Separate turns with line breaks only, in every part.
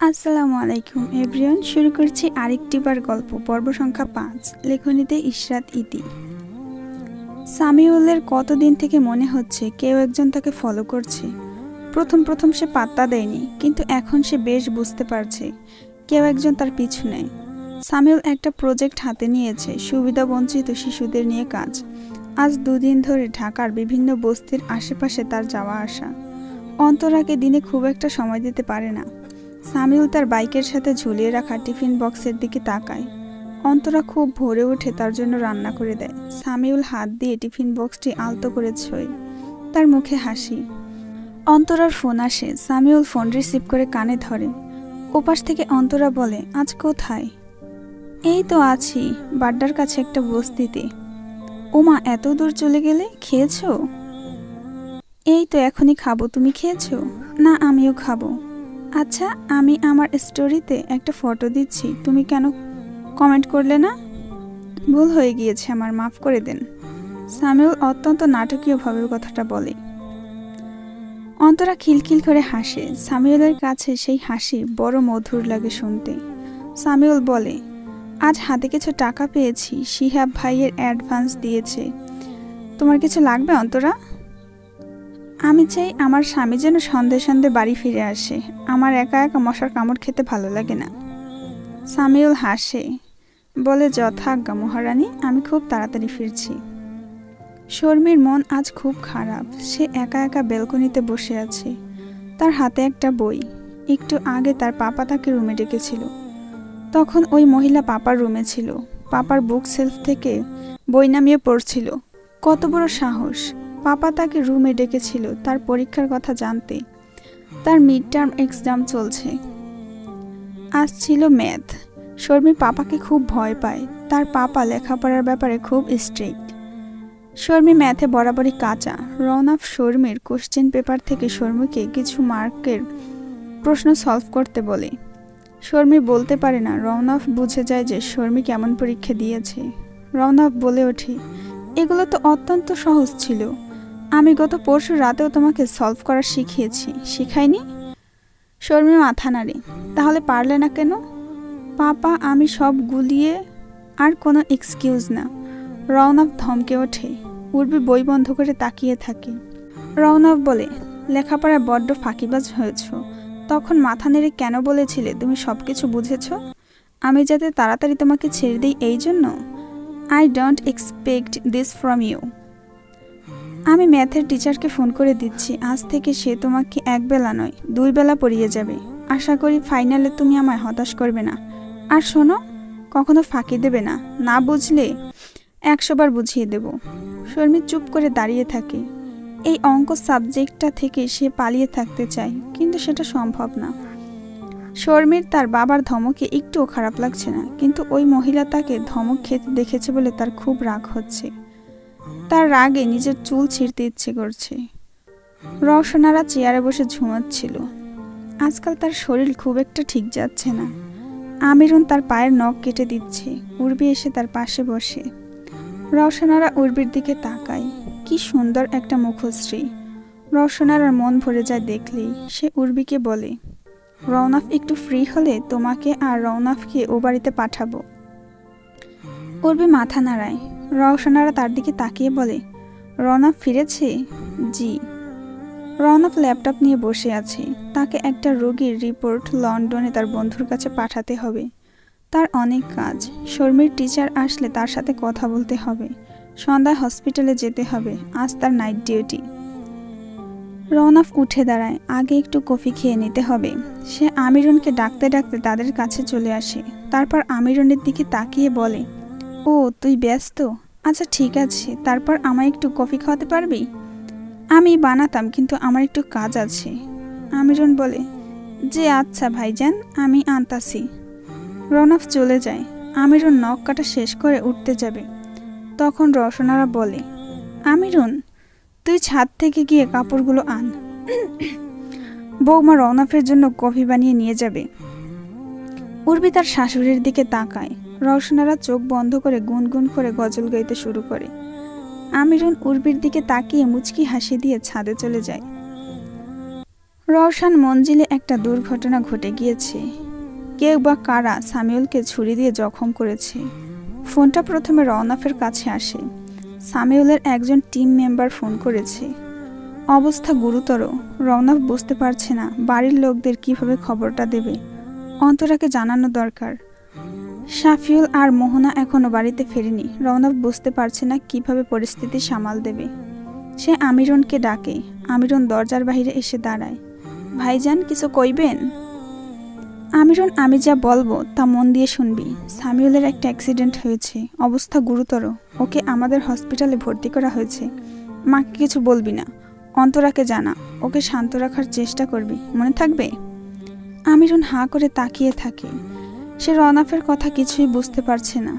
আসসালামু আলাইকুম এভরিওয়ান। শুরু করছি আরেকটিবার গল্প, পর্ব সংখ্যা ৫। লেখনীতে ইশরাত ইতি। সামিউলের কতদিন থেকে মনে হচ্ছে কেউ একজন তাকে ফলো করছে। প্রথম সে পাত্তা দেয়নি, কিন্তু এখন সে বেশ বুঝতে পারছে কেউ একজন তার পিছু নেয়। সামিউল একটা প্রজেক্ট হাতে নিয়েছে, সুবিধাবঞ্চিত শিশুদের নিয়ে কাজ। আজ ২ দিন ধরে ঢাকার বিভিন্ন বস্তির আশেপাশে তার যাওয়া আসা। অন্তরাকে দিনে খুব একটা সময় দিতে পারে না। সামিউল তার বাইকের সাথে ঝুলিয়ে রাখা টিফিন বক্সের দিকে তাকায়। অন্তরা খুব ভোরে উঠে তার জন্য রান্না করে দেয়। সামিউল হাত দিয়ে টিফিন বক্সটি আলতো করে ছোঁয়, তার মুখে হাসি। অন্তরার ফোন আসে। সামিউল ফোন রিসিভ করে কানে ধরে। ওপাশ থেকে অন্তরা বলে, আজ কোথায়? এই তো আছি, বাড্ডার কাছে একটা বস্তিতে। ওমা, এত দূর চলে গেলে? খেয়েছো? এই তো এখনই খাবো, তুমি খেয়েছো? না, আমিও খাবো। আচ্ছা, আমি আমার স্টোরিতে একটা ফটো দিচ্ছি, তুমি কেন কমেন্ট করলে না? ভুল হয়ে গিয়েছে আমার, মাফ করে দেন। সামিউল অত্যন্ত নাটকীয়ভাবে কথাটা বলে। অন্তরা খিলখিল করে হাসে। সামিউলের কাছে সেই হাসি বড় মধুর লাগে শুনতে। সামিউল বলে, আজ হাতে কিছু টাকা পেয়েছি, শিহাব ভাইয়ের অ্যাডভান্স দিয়েছে। তোমার কিছু লাগবে অন্তরা? আমি চাই আমার স্বামী যেন সন্ধে সন্ধে বাড়ি ফিরে আসে। আমার একা একা মশার কামড় খেতে ভালো লাগে না। সামিউল হাসে, বলে, যথাজ্ঞা মহারানী, আমি খুব তাড়াতাড়ি ফিরছি। শর্মির মন আজ খুব খারাপ। সে একা একা ব্যালকনিতে বসে আছে, তার হাতে একটা বই। একটু আগে তার পাপা তাকে রুমে ডেকেছিল। তখন ওই মহিলা পাপার রুমে ছিল। পাপার বুক সেলফ থেকে বই নামিয়ে পড়ছিল। কত বড় সাহস! পাপা তাকে রুমে ডেকেছিল তার পরীক্ষার কথা জানতে। তার মিড টার্ম এক্সাম চলছে। আজ ছিল ম্যাথ। শর্মি পাপাকে খুব ভয় পায়। তার পাপা লেখাপড়ার ব্যাপারে খুব স্ট্রিক্ট। শর্মি ম্যাথে বরাবরই কাঁচা। রওনাফ শর্মির কোশ্চেন পেপার থেকে শর্মিকে কিছু মার্কের প্রশ্ন সলভ করতে বলে। শর্মি বলতে পারে না। রওনাফ বুঝে যায় যে শর্মি কেমন পরীক্ষা দিয়েছে। রওনাফ বলে ওঠে, এগুলো তো অত্যন্ত সহজ ছিল। আমি গত পরশু রাতেও তোমাকে সলভ করা শিখিয়েছি, শিখাইনি? শর্মি মাথা নাড়ে। তাহলে পারলে না কেন? পাপা, আমি সব গুলিয়ে আর কোনো এক্সকিউজ না। রওনাফ ধমকে ওঠে। উর্বি বই বন্ধ করে তাকিয়ে থাকে। রওনাফ বলে, লেখাপড়ায় বড্ড ফাঁকিবাজ হয়েছ। তখন মাথা নেড়ে কেন বলেছিলে তুমি সব কিছু বুঝেছ? আমি যাতে তাড়াতাড়ি তোমাকে ছেড়ে দিই এই জন্য? I don't expect this from you. আমি ম্যাথের টিচারকে ফোন করে দিচ্ছি। আজ থেকে সে তোমাকে 1 বেলা নয় 2 বেলা পড়িয়ে যাবে। আশা করি ফাইনালে তুমি আমায় হতাশ করবে না। আর শোনো, কখনো ফাঁকি দেবে না। না বুঝলে 100 বার বুঝিয়ে দেব। শর্মি চুপ করে দাঁড়িয়ে থাকে। এই অঙ্ক সাবজেক্টটা থেকে সে পালিয়ে থাকতে চায়, কিন্তু সেটা সম্ভব না। শর্মির তার বাবার ধমকে একটুও খারাপ লাগছে না, কিন্তু ওই মহিলা তাকে ধমক খেতে দেখেছে বলে তার খুব রাগ হচ্ছে। তার রাগে নিজের চুল ছিঁড়তে ইচ্ছে করছে। রওশনারা চেয়ারে বসে ঝুমাচ্ছিল। আজকাল তার শরীর খুব একটা ঠিক যাচ্ছে না। আমিরুন তার পায়ের নখ কেটে দিচ্ছে। উর্বি এসে তার পাশে বসে। রওশনারা উর্বির দিকে তাকায়। কি সুন্দর একটা মুখশ্রী! রওশনারার মন ভরে যায় দেখলেই। সে উর্বিকে বলে, রওনাফ একটু ফ্রি হলে তোমাকে আর রওনাফকে ও বাড়িতে পাঠাবো। উর্বি মাথা নাড়ায়। রওশনারা তার দিকে তাকিয়ে বলে, রওনাফ ফিরেছে? জি। রওনাফ ল্যাপটপ নিয়ে বসে আছে। তাকে একটা রোগীর রিপোর্ট লন্ডনে তার বন্ধুর কাছে পাঠাতে হবে। তার অনেক কাজ। শর্মির টিচার আসলে তার সাথে কথা বলতে হবে। সন্ধ্যায় হসপিটালে যেতে হবে। আজ তার নাইট ডিউটি। রওনাফ উঠে দাঁড়ায়। আগে একটু কফি খেয়ে নিতে হবে। সে আমিরুনকে ডাকতে ডাকতে তাদের কাছে চলে আসে। তারপর আমিরুনের দিকে তাকিয়ে বলে, ও তুই ব্যস্ত? আচ্ছা ঠিক আছে, তারপর আমায় একটু কফি খাওয়াতে পারবি? আমি বানাতাম, কিন্তু আমার একটু কাজ আছে। আমিরুন বলে, যে আচ্ছা ভাইজান, আমি আনতাছি। রওনাফ চলে যায়। আমিরুন নখ কাটা শেষ করে উঠতে যাবে। তখন রওশনারা বলে, আমিরুন, তুই ছাদ থেকে গিয়ে কাপড়গুলো আন। বৌমা রওনাফের জন্য কফি বানিয়ে নিয়ে যাবে। উর্বি তার শাশুড়ির দিকে তাকায়। রওশনারা চোখ বন্ধ করে গুনগুন করে গজল গাইতে শুরু করে। আমিরুন উর্বির দিকে তাকিয়ে মুচকি হাসি দিয়ে ছাদে চলে যায়। রওশন মঞ্জিলে একটা দুর্ঘটনা ঘটে গিয়েছে। কেউ বা কারা সামিউলকে ছুরি দিয়ে জখম করেছে। ফোনটা প্রথমে রওনাফের কাছে আসে। সামিউলের একজন টিম মেম্বার ফোন করেছে। অবস্থা গুরুতর। রওনাফ বুঝতে পারছে না বাড়ির লোকদের কিভাবে খবরটা দেবে। অন্তরাকে জানানো দরকার। শাফিউল আর মোহনা এখনও বাড়িতে ফেরেনি। রওনাফ বুঝতে পারছে না কিভাবে পরিস্থিতি সামাল দেবে। সে আমিরনকে ডাকে। আমিরন দরজার বাইরে এসে দাঁড়ায়। ভাইজান, কিছু কইবেন? আমিরন, আমি যা বলবো তা মন দিয়ে শুনবি। সামিউলের একটা অ্যাক্সিডেন্ট হয়েছে, অবস্থা গুরুতর। ওকে আমাদের হসপিটালে ভর্তি করা হয়েছে। মাকে কিছু বলবি না, অন্তরাকে জানা। ওকে শান্ত রাখার চেষ্টা করবি, মনে থাকবে? আমিরন হাঁ করে তাকিয়ে থাকে। সে রওনাফের কথা কিছুই বুঝতে পারছে না।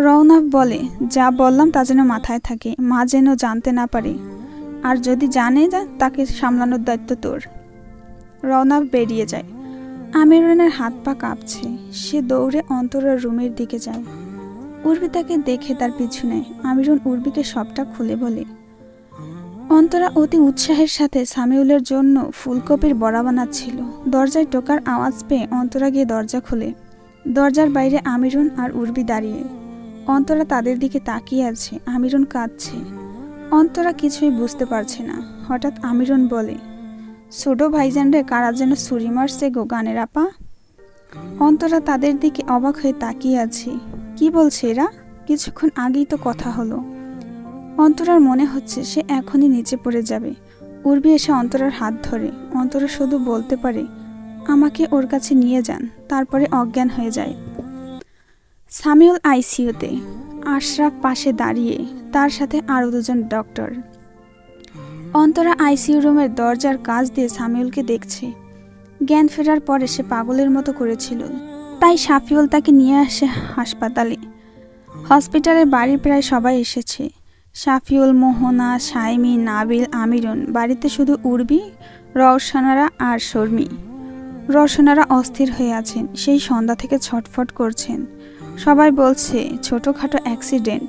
রওনাফ বলে, যা বললাম তা যেন মাথায় থাকে, মা যেন জানতে না পারে। আর যদি জানে তাকে সামলানোর দায়িত্ব তোর। রওনাফ বেরিয়ে যায়। আমিরনের হাত পা কাঁপছে। সে দৌড়ে অন্তরার রুমের দিকে যায়। উর্বি তাকে দেখে তার পিছু নেয়। আমিরন উর্বিকে সবটা খুলে বলে। অন্তরা অতি উৎসাহের সাথে সামিউলের জন্য ফুলকপির বড়া বানাচ্ছিল। দরজায় টোকার আওয়াজ পেয়ে অন্তরা গিয়ে দরজা খোলে। দরজার বাইরে আমিরন আর উর্বি দাঁড়িয়ে। অন্তরা তাদের দিকে তাকিয়ে আছে। আমিরন কাঁদছে। অন্তরা কিছুই বুঝতে পারছে না। হঠাৎ আমিরন বলে, ছোট ভাইজানরে কারা যেন ছুরি মারছে গো গানের আপা। অন্তরা তাদের দিকে অবাক হয়ে তাকিয়ে আছে। কি বলছে এরা? কিছুক্ষণ আগেই তো কথা হলো। অন্তরার মনে হচ্ছে সে এখনই নিচে পড়ে যাবে। উর্বি এসে অন্তরার হাত ধরে। অন্তরা শুধু বলতে পারে, আমাকে ওর কাছে নিয়ে যান। তারপরে অজ্ঞান হয়ে যায়। সামিউল আইসিইউতে। আশরাফ পাশে দাঁড়িয়ে, তার সাথে আরও দুজন ডক্টর। অন্তরা আইসিইউ রুমের দরজার কাছ দিয়ে সামিউলকে দেখছে। জ্ঞান ফেরার পরে সে পাগলের মতো করেছিল, তাই শাফিউল তাকে নিয়ে আসে হাসপাতালে। হসপিটালের বাড়ির প্রায় সবাই এসেছে। শাফিউল, মোহনা, সাইমি, নাবিল, আমিরন। বাড়িতে শুধু উর্বি, রওশনারা আর শর্মি। রওশনারা অস্থির হয়ে আছেন। সেই সন্ধ্যা থেকে ছটফট করছেন। সবাই বলছে ছোটোখাটো অ্যাক্সিডেন্ট,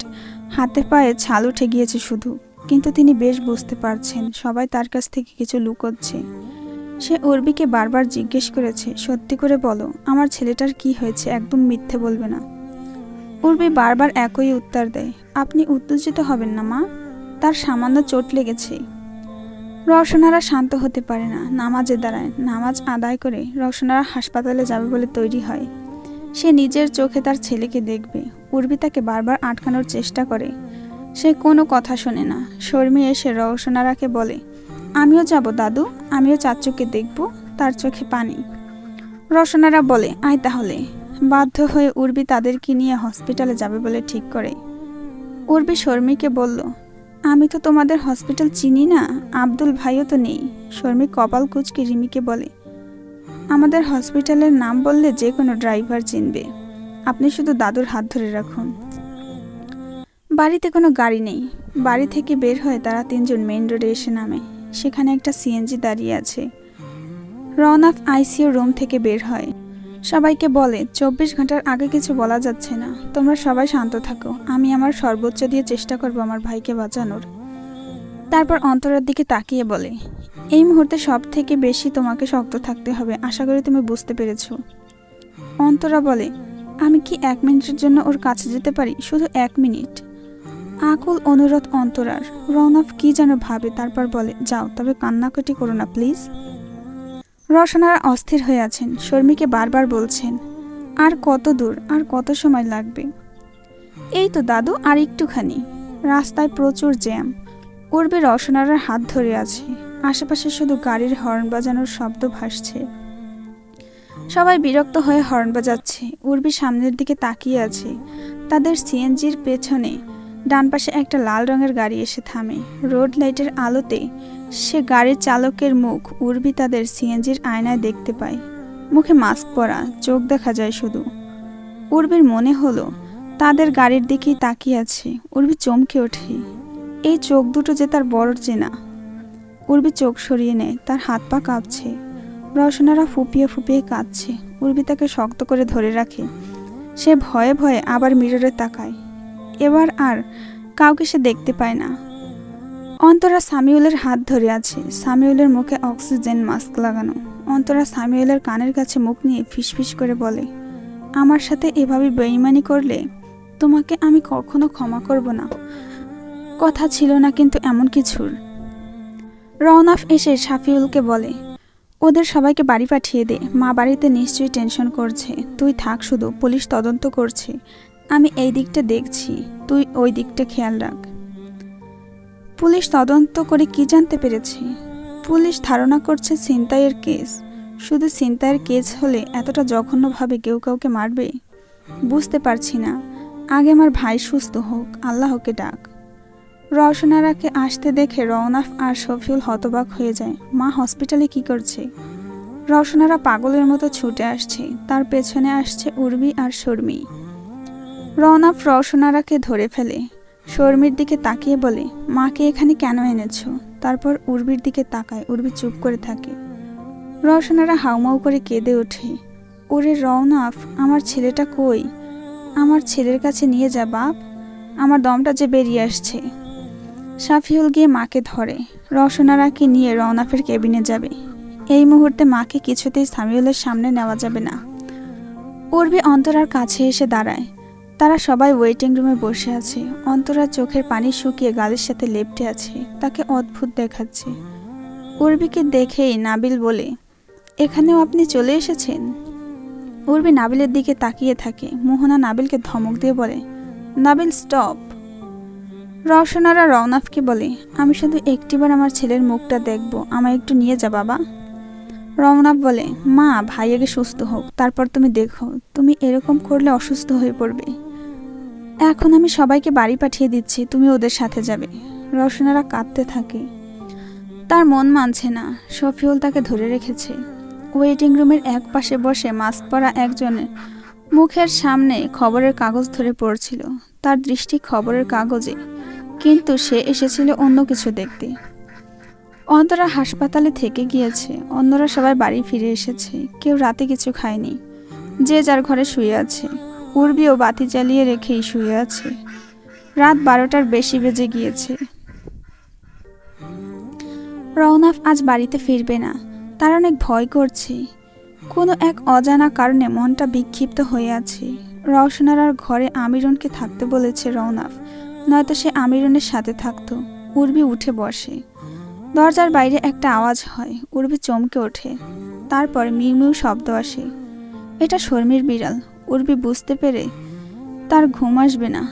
হাতে পায়ে ছাল উঠে গিয়েছে শুধু। কিন্তু তিনি বেশ বুঝতে পারছেন সবাই তার কাছ থেকে কিছু লুকোচ্ছে। সে উর্বিকে বারবার জিজ্ঞেস করেছে, সত্যি করে বলো, আমার ছেলেটার কি হয়েছে, একদম মিথ্যে বলবে না। উর্বি বারবার একই উত্তর দেয়, আপনি উত্তেজিত হবেন না মা, তার সামান্য চোট লেগেছে। রওশনারা শান্ত হতে পারে না। নামাজে দাঁড়ায়। নামাজ আদায় করে রওশনারা হাসপাতালে যাবে বলে তৈরি হয়। সে নিজের চোখে তার ছেলেকে দেখবে। উর্বি তাকে বারবার আটকানোর চেষ্টা করে। সে কোনো কথা শোনে না। শর্মি এসে রওশনারাকে বলে, আমিও যাব দাদু, আমিও চাচুকে দেখব। তার চোখে পানি। রওশনারা বলে, আয় তাহলে। বাধ্য হয়ে উর্বি তাদেরকে নিয়ে হসপিটালে যাবে বলে ঠিক করে। উর্বি শর্মিকে বলল, আমি তো তোমাদের হসপিটাল চিনি না, আব্দুল ভাইও তো নেই। শর্মি কপাল কুঁচকে রিমিকে বলে, আমাদের হসপিটালের নাম বললে যে কোনো ড্রাইভার চিনবে। আপনি শুধু দাদুর হাত ধরে রাখুন। বাড়িতে কোনো গাড়ি নেই। বাড়ি থেকে বের হয়ে তারা তিনজন মেইন রোডে এসে নামে। সেখানে একটা সিএনজি দাঁড়িয়ে আছে। রওনাফ আইসিইউ রুম থেকে বের হয়। সবাইকে বলে, 24 ঘন্টার আগে কিছু বলা যাচ্ছে না, তোমরা সবাই শান্ত থাকো। আমি আমার সর্বোচ্চ দিয়ে চেষ্টা করব আমার ভাইকে বাঁচানোর। তারপর অন্তরার দিকে তাকিয়ে বলে, এই মুহূর্তে সব থেকে বেশি তোমাকে শক্ত থাকতে হবে, আশা করি তুমি বুঝতে পেরেছো। অন্তরা বলে, আমি কি 1 মিনিটের জন্য ওর কাছে যেতে পারি, শুধু 1 মিনিট। আকুল অনুরোধ অন্তরার। রওনাফ কি যেন ভাবে, তারপর বলে, যাও, তবে কান্নাকাটি করো না প্লিজ। রওশনারা অস্থির হয়ে আছেন। শর্মিকে বারবার বলছেন, আর কত দূর, আর কত সময় লাগবে? এই তো দাদু, আর একটুখানি। রাস্তায় প্রচুর জ্যাম। উর্বি রওশনারার হাত ধরে আছে। আশেপাশে শুধু গাড়ির হর্ন বাজানোর শব্দ ভাসছে। সবাই বিরক্ত হয়ে হর্ন বাজাচ্ছে। উর্বি সামনের দিকে তাকিয়ে আছে। তাদের সিএনজির পেছনে ডান পাশে একটা লাল রঙের গাড়ি এসে থামে। রোড লাইটের আলোতে সে গাড়ির চালকের মুখ উর্বি তাদের সিএনজির আয়নায় দেখতে পায়। মুখে মাস্ক পরা, চোখ দেখা যায় শুধু। উর্বির মনে হলো তাদের গাড়ির দিকেই তাকিয়ে আছে। উর্বি চমকে ওঠে। এই চোখ দুটো যে তার বড় চেনা। উর্বি চোখ সরিয়ে নেয়। তার হাত পা কাঁপছে। রওশনারা ফুপিয়ে ফুপিয়ে কাঁদছে। উর্বি তাকে শক্ত করে ধরে রাখে। সে ভয়ে ভয়ে আবার মিররে তাকায়। এবার আর কাউকে সে দেখতে পায় না। অন্তরা সামিউলের হাত ধরে আছে। সামিউলের মুখে অক্সিজেন মাস্ক লাগানো। অন্তরা সামিউলের কানের কাছে মুখ নিয়ে ফিসফিস করে বলে, আমার সাথে এভাবে বেঈমানি করলে তোমাকে আমি কখনো ক্ষমা করব না। কথা ছিল না কিন্তু এমন কিছুর। রওনাফ এসে সাফিউলকে বলে, ওদের সবাইকে বাড়ি পাঠিয়ে দে, মা বাড়িতে নিশ্চয়ই টেনশন করছে। তুই থাক শুধু, পুলিশ তদন্ত করছে, আমি এই দিকটা দেখছি, তুই ওই দিকটা খেয়াল রাখ। পুলিশ তদন্ত করে কি জানতে পেরেছে? পুলিশ ধারণা করছে ছিনতাইয়ের কেস। শুধু ছিনতাইয়ের কেস হলে এতটা জঘন্যভাবে কেউ কাউকে মারবে? বুঝতে পারছি না। আগে আমার ভাই সুস্থ হোক, আল্লাহকে ডাক। রওশনারাকে আসতে দেখে রওনাফ আর শফিউল হতবাক হয়ে যায়। মা হসপিটালে কি করছে? রওশনারা পাগলের মতো ছুটে আসছে, তার পেছনে আসছে উর্বি আর শর্মি। রওনাফ রওশনারাকে ধরে ফেলে, শর্মির দিকে তাকিয়ে বলে, মাকে এখানে কেন এনেছো? তারপর উর্বির দিকে তাকায়। উর্বি চুপ করে থাকে। রওশনারা হাউমাউ করে কেঁদে ওঠে, ওরে রওনাফ, আমার ছেলেটা কই? আমার ছেলের কাছে নিয়ে যা বাপ, আমার দমটা যে বেরিয়ে আসছে। সাফিউল গিয়ে মাকে ধরে। রওশনারাকে নিয়ে রওনাফের কেবিনে যাবে। এই মুহূর্তে মাকে কিছুতেই সামিউলের সামনে নেওয়া যাবে না। উর্বি অন্তরার কাছে এসে দাঁড়ায়। তারা সবাই ওয়েটিং রুমে বসে আছে। অন্তরার চোখের পানি শুকিয়ে গালের সাথে লেপ্টে আছে, তাকে অদ্ভুত দেখাচ্ছে। উর্বিকে দেখেই নাবিল বলে, এখানেও আপনি চলে এসেছেন? উর্বি নাবিলের দিকে তাকিয়ে থাকে। মোহনা নাবিলকে ধমক দিয়ে বলে, নাবিল স্টপ। রওশনারা রওনাফকে বলে, আমি শুধু একটিবার আমার ছেলের মুখটা দেখব, আমায় একটু নিয়ে যা বাবা। রওনাফ বলে, মা ভাই আগে সুস্থ হোক, তারপর তুমি দেখো, তুমি এরকম করলে অসুস্থ হয়ে পড়বে। এখন আমি সবাইকে বাড়ি পাঠিয়ে দিচ্ছি, তুমি ওদের সাথে যাবে। রওশনারা কাঁদতে থাকে। তার মন মানছে না। শফিউল তাকে ধরে রেখেছে। ওয়েটিং রুমের এক পাশে বসে মাস্ক পরা একজনের মুখের সামনে খবরের কাগজ ধরে পড়ছিল। তার দৃষ্টি খবরের কাগজে, কিন্তু সে এসেছিল অন্য কিছু দেখতে। অন্তরা হাসপাতালে থেকে গিয়েছে, অন্যরা সবাই বাড়ি ফিরে এসেছে। কেউ রাতে কিছু খায়নি, যে যার ঘরে শুয়ে আছে। উর্বিও বাতি জ্বালিয়ে রেখেই শুয়ে আছে। রাত 12টার বেশি বেজে গিয়েছে। রওনাফ আজ বাড়িতে ফিরবে না, তার অনেক ভয় করছে। কোনো এক অজানা কারণে মনটা বিক্ষিপ্ত হয়ে আছে। রওশনারার ঘরে আমিরনকে থাকতে বলেছে রওনাফ, নয়তো সে আমিরনের সাথে থাকতো। উর্বি উঠে বসে। দরজার বাইরে একটা আওয়াজ হয়। উর্বি চমকে ওঠে। তারপর মিউ মিউ শব্দ আসে। এটা শর্মির বিড়াল। উর্বি বুঝতে পেরে তার ঘুম আসবে না।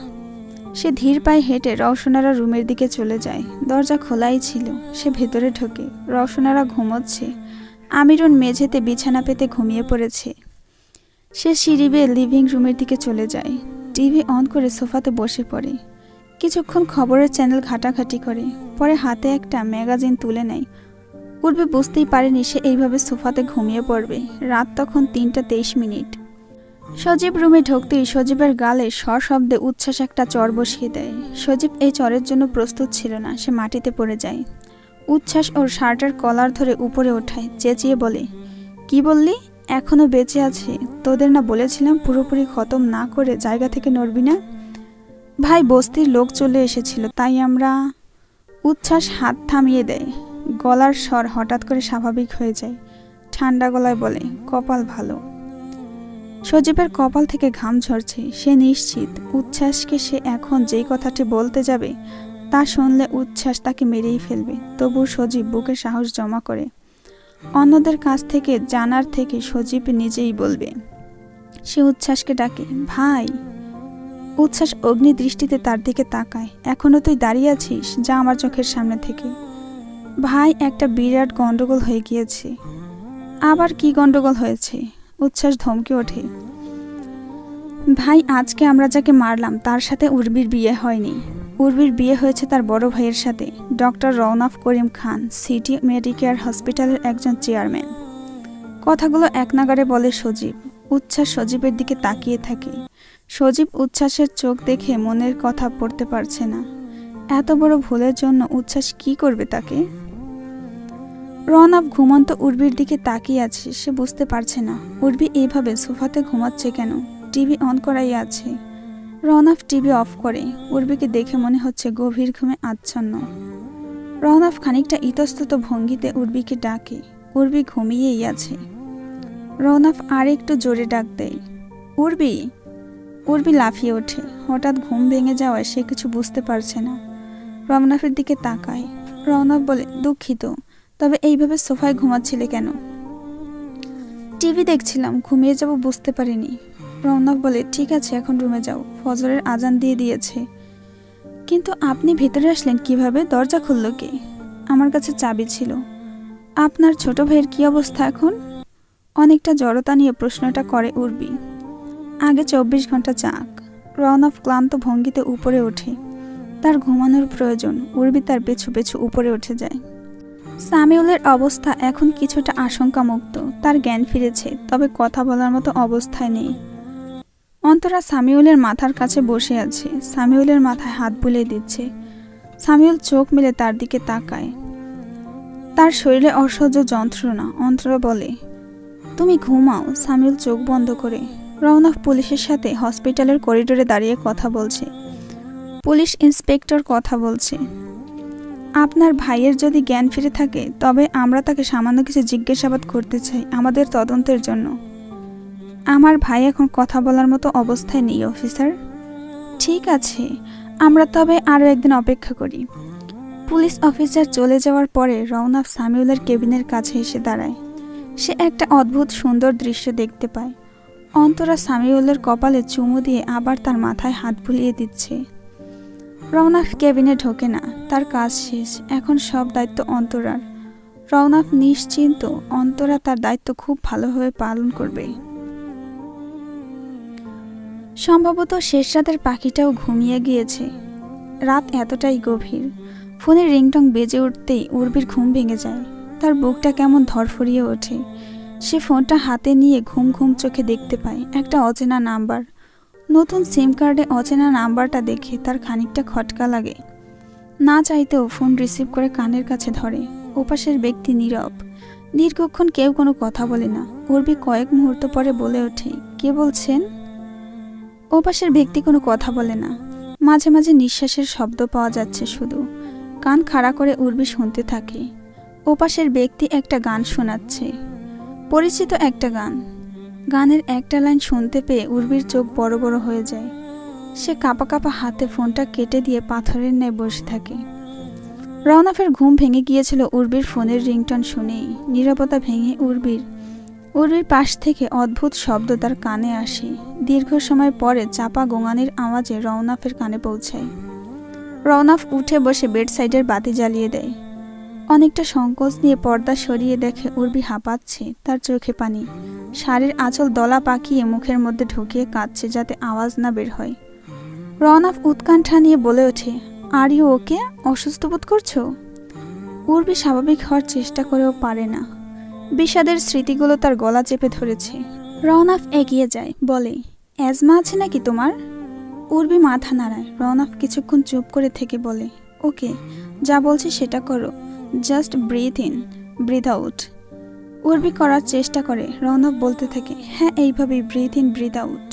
সে ধীর পায়ে হেঁটে রওশনারা রুমের দিকে চলে যায়। দরজা খোলাই ছিল। সে ভেতরে ঢোকে। রওশনারা ঘুমোচ্ছে। আমিরন মেঝেতে বিছানা পেতে ঘুমিয়ে পড়েছে। সে সিঁড়ি বেয়ে লিভিং রুমের দিকে চলে যায়। টিভি অন করে সোফাতে বসে পড়ে। কিছুক্ষণ খবরের চ্যানেল ঘাটাঘাটি করে, পরে হাতে একটা ম্যাগাজিন তুলে নেয়। উর্বি বুঝতেই পারেনি সে এইভাবে সোফাতে ঘুমিয়ে পড়বে। রাত তখন 3:23। সজীব রুমে ঢুকতেই সজীবের গালে সশব্দে উচ্ছ্বাস একটা চর বসিয়ে দেয়। সজীব এই চরের জন্য প্রস্তুত ছিল না। সে মাটিতে পড়ে যায়। উচ্ছ্বাস ওর শার্টের কলার ধরে উপরে ওঠায়, চেঁচিয়ে বলে, কি বললি? এখনো বেঁচে আছে? তোদের না বলেছিলাম পুরোপুরি খতম না করে জায়গা থেকে নড়বি না? ভাই, বস্তির লোক চলে এসেছিল, তাই আমরা। উচ্ছ্বাস হাত থামিয়ে দেয়। গলার স্বর হঠাৎ করে স্বাভাবিক হয়ে যায়। ঠান্ডা গলায় বলে, কপাল ভালো। সজীবের কপাল থেকে ঘাম ঝরছে। সে নিশ্চিত উচ্ছ্বাসকে সে এখন যেই কথাটি বলতে যাবে তা শুনলে উচ্ছ্বাস তাকে মেরেই ফেলবে। তবু সজীব বুকে সাহস জমা করে। অন্যদের কাছ থেকে জানার থেকে সজীব নিজেই বলবে। সে উচ্ছ্বাসকে ডাকে, ভাই। উচ্ছ্বাস অগ্নি দৃষ্টিতে তার দিকে তাকায়। এখনো তুই দাঁড়িয়ে আছিস? যা আমার চোখের সামনে থেকে। ভাই, একটা বিরাট গন্ডগোল হয়ে গিয়েছে। আবার কি গন্ডগোল হয়েছে? উচ্ছ্বাস ধমকে ওঠে। ভাই, আজকে আমরা যাকে মারলাম তার সাথে উর্বির বিয়ে হয়নি। উর্বির বিয়ে হয়েছে তার বড় ভাইয়ের সাথে, doctor Raunaf Karim Khan, city Medicare হসপিটালের একজন চেয়ারম্যান। কথাগুলো এক নাগাড়ে বলে সজীব। উচ্ছ্বাস সজীবের দিকে তাকিয়ে থাকে। সজীব উচ্ছ্বাসের চোখ দেখে মনের কথা পড়তে পারছে না। এত বড় ভুলের জন্য উচ্ছ্বাস কি করবে তাকে? রওনাফ ঘুমন্ত উর্বির দিকে তাকিয়ে আছে। সে বুঝতে পারছে না উর্বি এইভাবে সোফাতে ঘুমাচ্ছে কেন। টিভি অন করাই আছে। রওনাফ টিভি অফ করে। উর্বিকে দেখে মনে হচ্ছে গভীর ঘুমে আচ্ছন্ন। রওনাফ খানিকটা ইতস্তত ভঙ্গিতে উর্বিকে ডাকে। উর্বি ঘুমিয়েই আছে। রওনাফ আর একটু জোরে ডাক দেয়, উর্বি। উর্বি লাফিয়ে ওঠে। হঠাৎ ঘুম ভেঙে যাওয়ায় সে কিছু বুঝতে পারছে না। রওনাফের দিকে তাকায়। রওনাফ বলে, দুঃখিত, তবে এইভাবে সোফায় ঘুমাচ্ছিলে কেন? টিভি দেখছিলাম, ঘুমিয়ে যাব বুঝতে পারিনি। রওনাফ বলে, ঠিক আছে, এখন রুমে যাও, ফজরের আজান দিয়ে দিয়েছে। কিন্তু আপনি ভেতরে আসলেন কিভাবে? দরজা খুলল কে? আমার কাছে চাবি ছিল। আপনার ছোট ভাইয়ের কি অবস্থা এখন? অনেকটা জড়তা নিয়ে প্রশ্নটা করে উর্বি। আগে 24 ঘন্টা যাক। রওনাফ ক্লান্ত ভঙ্গিতে উপরে ওঠে। তার ঘুমানোর প্রয়োজন। উর্বি তার পেছু পেছু উপরে উঠে যায়। সামিউলের অবস্থা এখন কিছুটা আশঙ্কামুক্ত। তার জ্ঞান ফিরেছে, তবে কথা বলার মতো অবস্থায় নেই। অন্তরা সামিউলের মাথার কাছে বসে আছে। সামিউলের মাথায় হাত বুলিয়ে দিচ্ছে। সামিউল চোখ মেলে তার দিকে তাকায়। তার শরীরে অসহ্য যন্ত্রণা। অন্তরা বলে, তুমি ঘুমাও। সামিউল চোখ বন্ধ করে। রওনাফ পুলিশের সাথে হসপিটালের করিডোরে দাঁড়িয়ে কথা বলছে। পুলিশ ইন্সপেক্টর কথা বলছে। আপনার ভাইয়ের যদি জ্ঞান ফিরে থাকে, তবে আমরা তাকে সামান্য কিছু জিজ্ঞাসাবাদ করতে চাই আমাদের তদন্তের জন্য। আমার ভাই এখন কথা বলার মতো অবস্থায় নেই, অফিসার। ঠিক আছে, আমরা তবে আরও একদিন অপেক্ষা করি। পুলিশ অফিসার চলে যাওয়ার পরে রওনাফ সামিউলের কেবিনের কাছে এসে দাঁড়ায়। সে একটা অদ্ভুত সুন্দর দৃশ্য দেখতে পায়। অন্তরা সামিউলের কপালে চুমু দিয়ে আবার তার মাথায় হাত বুলিয়ে দিচ্ছে। রওনাফ কেবিনে ঢোকে না। তার কাজ শেষ। এখন সব দায়িত্ব অন্তরার। রওনাফ নিশ্চিন্ত, অন্তরা তার দায়িত্ব খুব ভালোভাবে পালন করবে। সম্ভবত শেষ রাতের পাখিটাও ঘুমিয়ে গিয়েছে। রাত এতটাই গভীর। ফোনের রিংটং বেজে উঠতেই উর্বির ঘুম ভেঙে যায়। তার বুকটা কেমন ধরফরিয়ে ওঠে। সে ফোনটা হাতে নিয়ে ঘুম ঘুম চোখে দেখতে পায় একটা অচেনা নাম্বার। নতুন সিম কার্ডে অচেনা নাম্বারটা দেখে তার খানিকটা খটকা লাগে। না চাইতেও ফোন রিসিভ করে কানের কাছে ধরে। ওপাশের ব্যক্তি নীরব। দীর্ঘক্ষণ কেউ কোনো কথা বলে না। উর্বি কয়েক মুহূর্ত পরে বলে ওঠে, কে বলছেন? ওপাশের ব্যক্তি কোনো কথা বলে না। মাঝে মাঝে নিঃশ্বাসের শব্দ পাওয়া যাচ্ছে শুধু। কান খাড়া করে উর্বি শুনতে থাকে। ওপাশের ব্যক্তি একটা গান শোনাচ্ছে, পরিচিত একটা গান। গানের একটা লাইন শুনতে পেয়ে উর্বির চোখ বড় বড় হয়ে যায়। সে কাঁপা কাঁপা হাতে ফোনটা কেটে দিয়ে পাথরের ন্যায় বসে থাকে। রওনাফের ঘুম ভেঙে গিয়েছিল উর্বির ফোনের রিংটন শুনেই। নীরবতা ভেঙে উর্বির পাশ থেকে অদ্ভুত শব্দ তার কানে আসে। দীর্ঘ সময় পরে চাপা গোঙানির আওয়াজে রওনাফের কানে পৌঁছায়। রওনাফ উঠে বসে বেড সাইডের বাতি জ্বালিয়ে দেয়। অনেকটা সংকোচ নিয়ে পর্দা সরিয়ে দেখে উর্বি হাঁপাচ্ছে, তার চোখে পানি। শাড়ির আঁচল দলা পাকিয়ে মুখের মধ্যে ঢুকিয়ে কাঁদছে যাতে আওয়াজ না বের হয়। রওনাফ উৎকণ্ঠা নিয়ে বলে ওঠে, আর ইউ ওকে? অসুস্থ বোধ করছো? উর্বি স্বাভাবিক হওয়ার চেষ্টা করেও পারে না। বিষাদের স্মৃতিগুলো তার গলা চেপে ধরেছে। রওনাফ এগিয়ে যায়, বলে, অ্যাজমা আছে নাকি তোমার? উর্বি মাথা নাড়ায়। রওনাফ কিছুক্ষণ চুপ করে থেকে বলে, ওকে, যা বলছি সেটা করো। Just breathe in, breathe out. Urvi করার চেষ্টা করে। রওনাফ বলতে থাকে, হ্যাঁ, এইভাবেই ব্রিথ ইন ব্রিথ আউট।